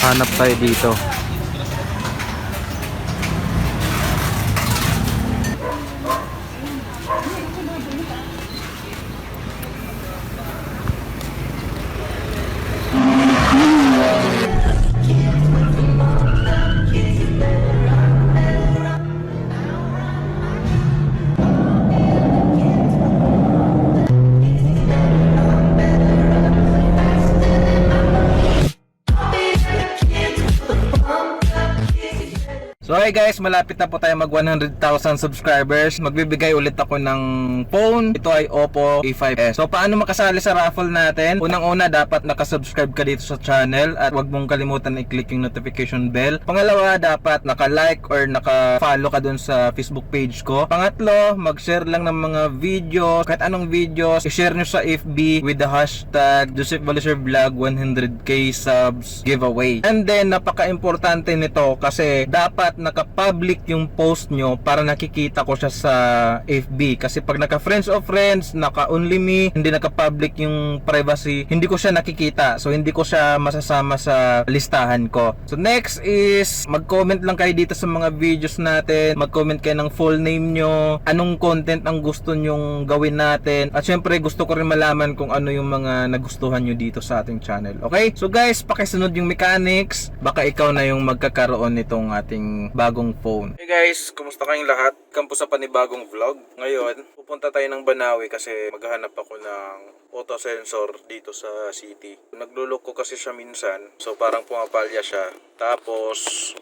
Hanap tayo dito. So hey guys, malapit na po tayo mag 100,000 subscribers. Magbibigay ulit ako ng phone. Ito ay Oppo A5s. So paano makasali sa raffle natin? Unang-una, dapat nakasubscribe ka dito sa channel at huwag mong kalimutan i-click yung notification bell. Pangalawa, dapat naka-like or naka-follow ka dun sa Facebook page ko. Pangatlo, mag-share lang ng mga videos, kahit anong videos, i-share nyo sa FB with the hashtag Joseph Balicer Vlog 100k subs giveaway. And then napaka-importante nito kasi dapat naka-public yung post nyo para nakikita ko siya sa FB. Kasi pag naka-friends of friends, naka-only me, hindi naka-public yung privacy, hindi ko siya nakikita. So hindi ko siya masasama sa listahan ko. So next is, mag-comment lang kayo dito sa mga videos natin. Mag-comment kayo ng full name nyo, anong content ang gusto nyong gawin natin. At syempre gusto ko rin malaman kung ano yung mga nagustuhan nyo dito sa ating channel. Okay? So guys, pakisunod yung mechanics. Baka ikaw na yung magkakaroon nitong ating bagong phone. Hey guys, kumusta kayong lahat? Kampo sa panibagong vlog. Ngayon, pupunta tayo ng Banawi kasi maghahanap ako ng auto sensor dito sa city. Naglulok ko kasi siya minsan, so parang pumapalya siya. Tapos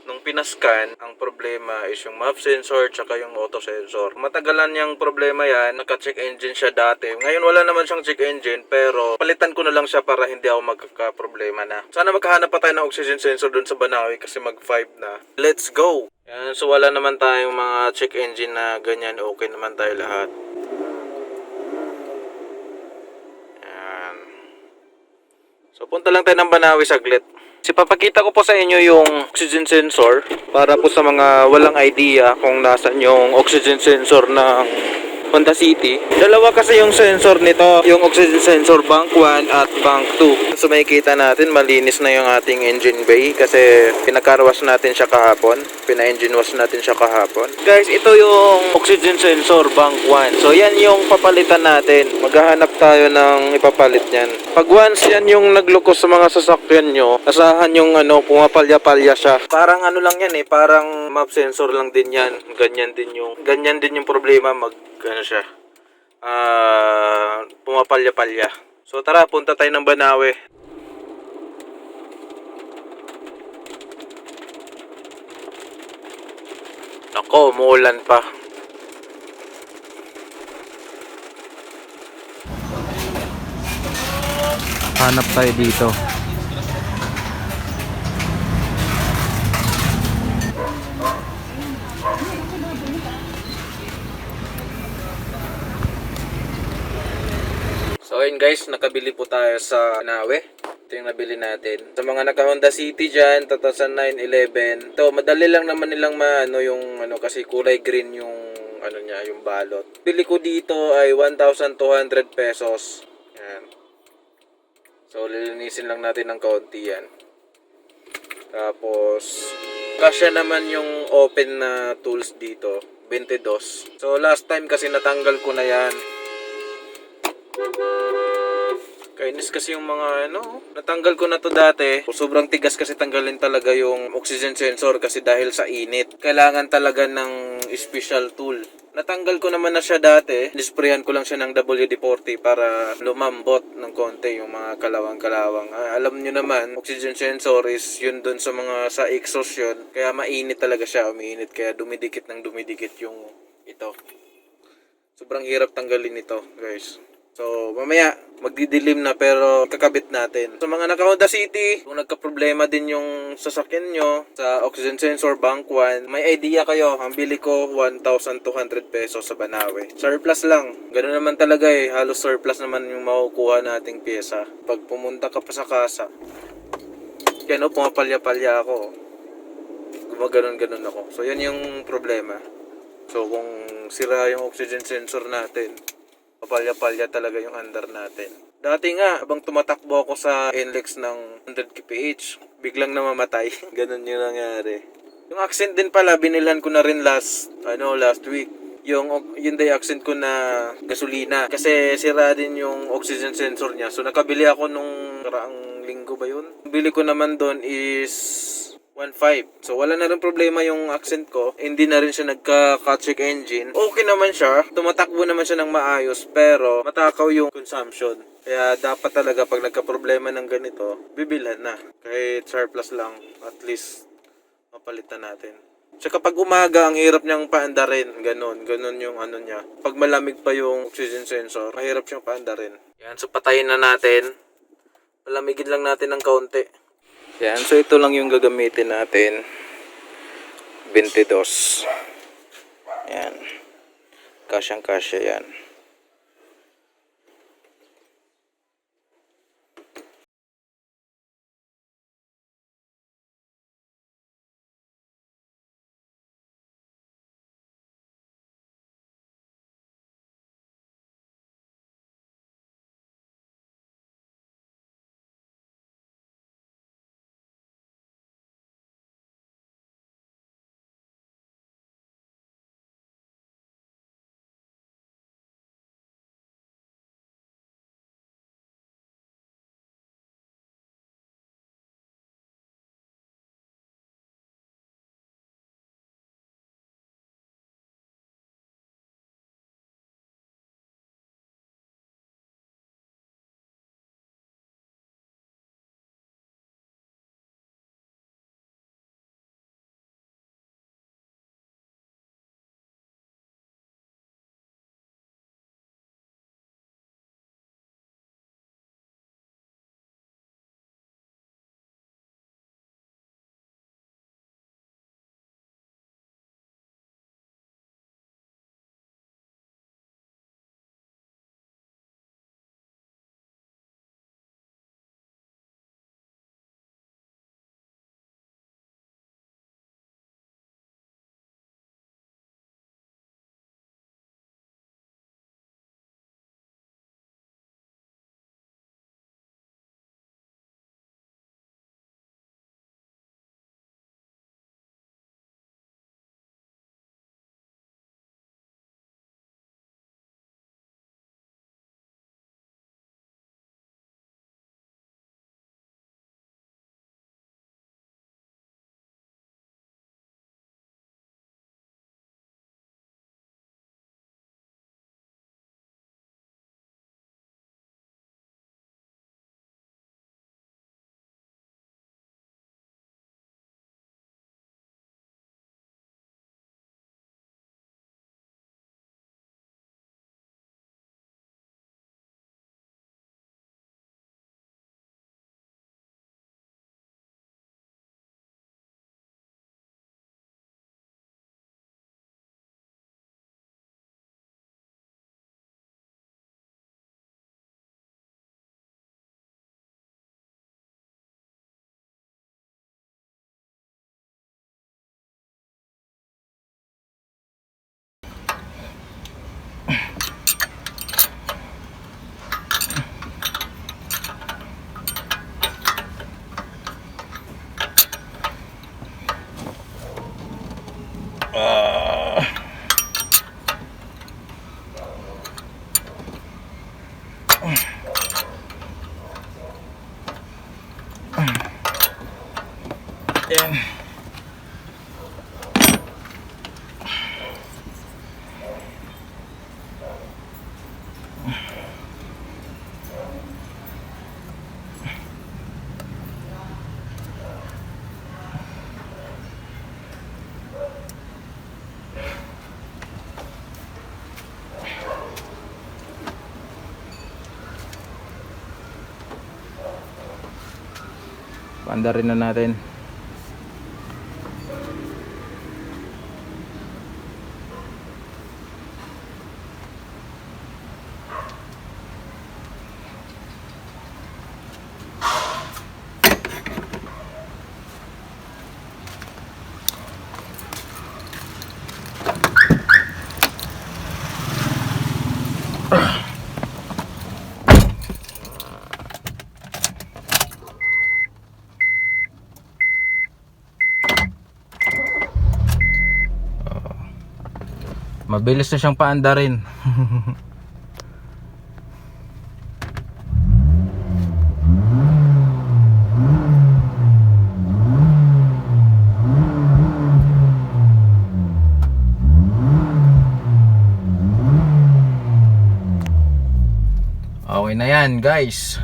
nung pinascan, ang problema is yung map sensor tsaka yung auto sensor. Matagalan niyang problema yan, naka-check engine siya dati. Ngayon wala naman siyang check engine, pero palitan ko na lang siya para hindi ako magkaka-problema na. Sana magkahanap pa tayo ng oxygen sensor dun sa Banawi kasi mag-5 na. Let's go! Yan, so wala naman tayong mga check engine na ganyan, okay naman tayo lahat. Yan. So punta lang tayo ng Banawi saglit. Papakita ko po sa inyo yung oxygen sensor para po sa mga walang idea kung nasan yung oxygen sensor ng Honda City. Dalawa kasi yung sensor nito, yung oxygen sensor bank 1 at bank 2. So makikita natin malinis na yung ating engine bay kasi pinakarwash natin siya kahapon, pina-engine wash natin siya kahapon. Guys, ito yung oxygen sensor bank 1. So yan yung papalitan natin. Maghahanap tayo ng ipapalit niyan. Pag once yan yung naglukos sa mga sasakyan nyo, asahan yung pumapalya-palya siya. Parang ano lang yan parang map sensor lang din yan. Ganyan din yung problema siya. Pumapalya-palya. So tara, punta tayo ng Banawi. Nako, umuulan pa. Hanap tayo dito. So ayun guys, nakabili po tayo sa Banawi. Ito yung nabili natin. Sa mga naka Honda City dyan, 2009, 11. Ito, madali lang naman nilang yung kasi kulay green yung yung balot. Bili ko dito ay 1,200 pesos. Yan. So lilinisin lang natin ng kaunti yan. Tapos kasya naman yung open na tools dito, 22. So last time kasi natanggal ko na yan. Kainis kasi yung mga natanggal ko na to dati. Sobrang tigas kasi tanggalin talaga yung oxygen sensor kasi dahil sa init. Kailangan talaga ng special tool. Natanggal ko naman na siya dati. Nisprayan ko lang siya ng WD-40 para lumambot ng konti yung mga kalawang-kalawang. Alam nyo naman, oxygen sensor is yun dun sa mga sa exhaust yun. Kaya mainit talaga siya, umiinit. Kaya dumidikit ng dumidikit yung ito. Sobrang hirap tanggalin ito, guys. So, mamaya, magdidilim na pero kakabit natin. Sa mga naka Honda City, kung nagka-problema din yung sasakyan nyo sa oxygen sensor bank 1, may idea kayo. Ang bili ko, 1,200 pesos sa Banawi. Surplus lang. Ganun naman talaga halos surplus naman yung makukuha nating pyesa. Pag pumunta ka pa sa kasa, pumapalya-palya ako. Gumaganon-ganon ako. So, yan yung problema. So, kung sira yung oxygen sensor natin, papalya-palya talaga yung under natin. Dati nga, habang tumatakbo ako sa NLEX ng 100 kph, biglang namamatay. Ganun yung nangyari. Yung accent din pala, binilhan ko na rin last week. Yung day accent ko na gasolina. Kasi sira din yung oxygen sensor niya. So nakabili ako nung karaang linggo ba yun? Bili ko naman doon is 1.5. So wala na rin problema yung accent ko. Hindi na rin siya nagka-check engine. Okay naman siya. Tumatakbo naman siya ng maayos. Pero matakaw yung consumption. Kaya dapat talaga pag nagka-problema ng ganito, bibilhan na. Kahit surplus lang. At least mapalitan natin. Tsaka pag umaga, ang hirap niyang paandarin. Ganon yung ano niya. Pag malamig pa yung oxygen sensor, mahirap siyang paandarin. Yan, so patayin na natin. Palamigin lang natin ng kaunti. Yan, so ito lang yung gagamitin natin. 22. Yan. Kasyang-kasya yan. Yan. Paandarin na natin. Mabilis na siyang paandarin. Okay na yan guys.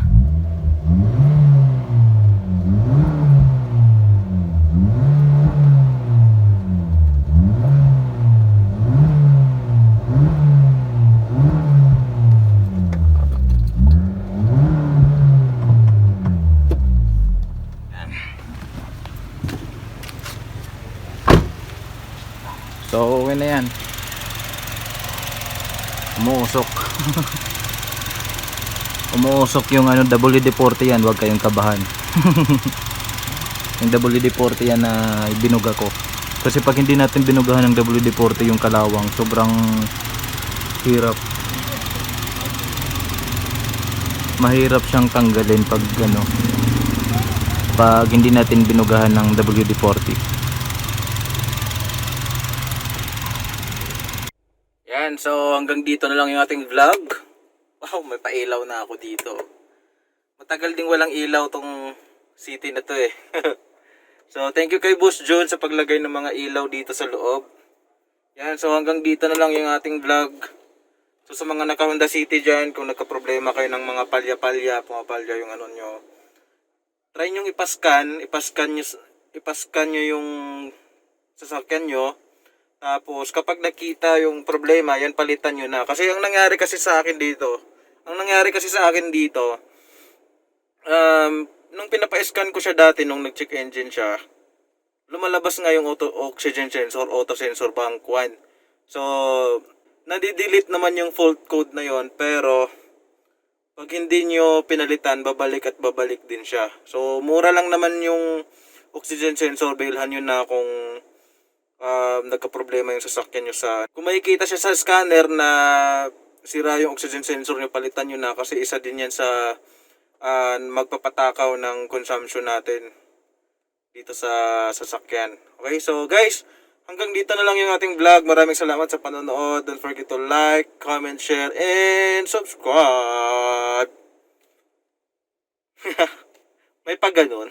So okay na yan. Umuusok. Umuusok yung ano, WD-40 yan, huwag kayong kabahan. Yung WD-40 yan na binuga ko. Kasi pag hindi natin binugahan ng WD-40 yung kalawang, sobrang hirap. Mahirap siyang tanggalin pag ano, pag hindi natin binugahan ng WD-40. Yan, so hanggang dito na lang yung ating vlog. Wow, may pailaw na ako dito. Matagal ding walang ilaw tong city na to eh. So thank you kay Boss John sa paglagay ng mga ilaw dito sa loob. Yan, so hanggang dito na lang yung ating vlog. So sa mga naka Honda City dyan, kung nagka-problema kayo ng mga palya-palya, pumapalya yung ano nyo, try nyong ipascan nyo yung sasakyan nyo. Tapos kapag nakita yung problema, yan palitan nyo na. Kasi ang nangyari kasi sa akin dito, nung pinapa-scan ko siya dati, nung nag-check engine siya, lumalabas nga yung oxygen sensor, auto sensor bank 1. So, nadidelete naman yung fault code na yon, pero pag hindi nyo pinalitan, babalik at babalik din siya. So, mura lang naman yung oxygen sensor, bilhan nyo na kung nagka-problema yung sasakyan nyo sa... Kung makikita siya sa scanner na sira yung oxygen sensor nyo, palitan nyo na kasi isa din yan sa magpapatakaw ng consumption natin dito sa sasakyan. Okay, so guys, hanggang dito na lang yung ating vlog. Maraming salamat sa panonood. Don't forget to like, comment, share, and subscribe. May pag ganun.